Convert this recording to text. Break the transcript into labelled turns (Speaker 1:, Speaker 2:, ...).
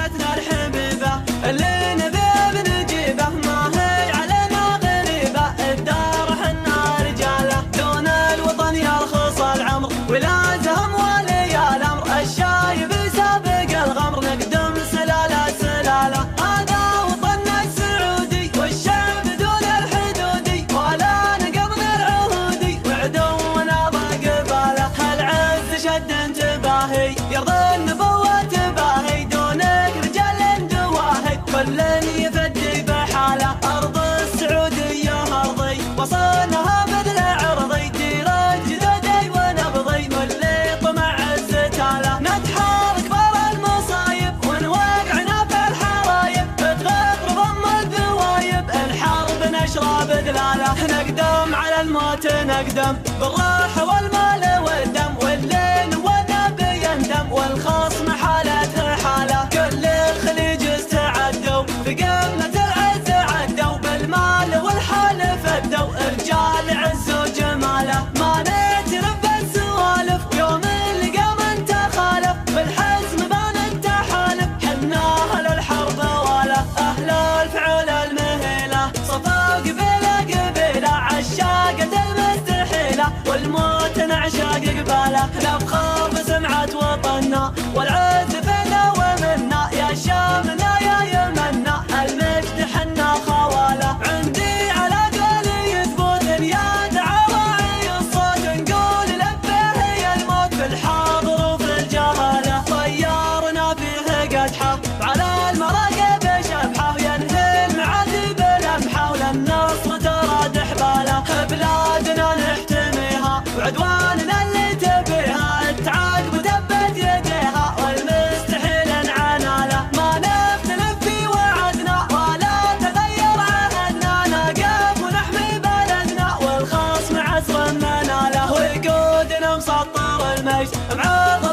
Speaker 1: بلدتنا الحبيبة اللي نبي بنجيبه، ما هي علينا غريبة. الدار حنا رجاله دون الوطن يرخص العمر، ولازم ولي الأمر الشايب سابق الغمر. نقدم سلالة سلالة هذا وطننا السعودي، والشعب دون الحدودي ولا نقضنا العهودي، وعدونا ضاق باله. العز شد انتباهي يرضى النبوة تباهي، دونك رجال دواهي كل يفدي بحاله. أرض السعودية أرضي وصلناها بذل عرضي، ديرة جدودي ونبضي واللي طمع الستالة. نتحارك برا المصايب ونوقعنا في الحرايب، بتغطر ضم الذوايب الحرب نشرب دلاله. نقدم على الموت نقدم بالراحة والمال والدم، واللي نوانا بيندم والخصم حالته حاله. كل الخليج استعدوا في قمة العز عدوا، بالمال والحال فدوا رجال عز وجماله. ما نعترف بالسوالف يوم اللي قام انت خالف، بالحزم بان انت حالف حنا اهل الحرب واله. اهل الفعول المهيله صفا قبيله قبيله، عشاقة المستحيله والموت نعشاق قباله. نفخر بسمعة وطننا والعز فينا ومنا، يا شامنا يا يمنا المجد حنا خواله. عندي على قولي يثبت يا دعواعي الصوت، نقول لبيه يا الموت في الحاضر وفي الجهاله. طيارنا فيه قدحه على المراقب شبحه، ينهي المعادي بلمحه وللنصر ترى حباله. بلادنا نحتميها وعدواننا اللي تبيها، التعاقب دبت يديها والمستحيل نعناله. ما نختلف في وعدنا ولا تغير عهدنا، نقف ونحمي بلدنا والخصم عسر مناله. وقودنا مسطر المجد معاذ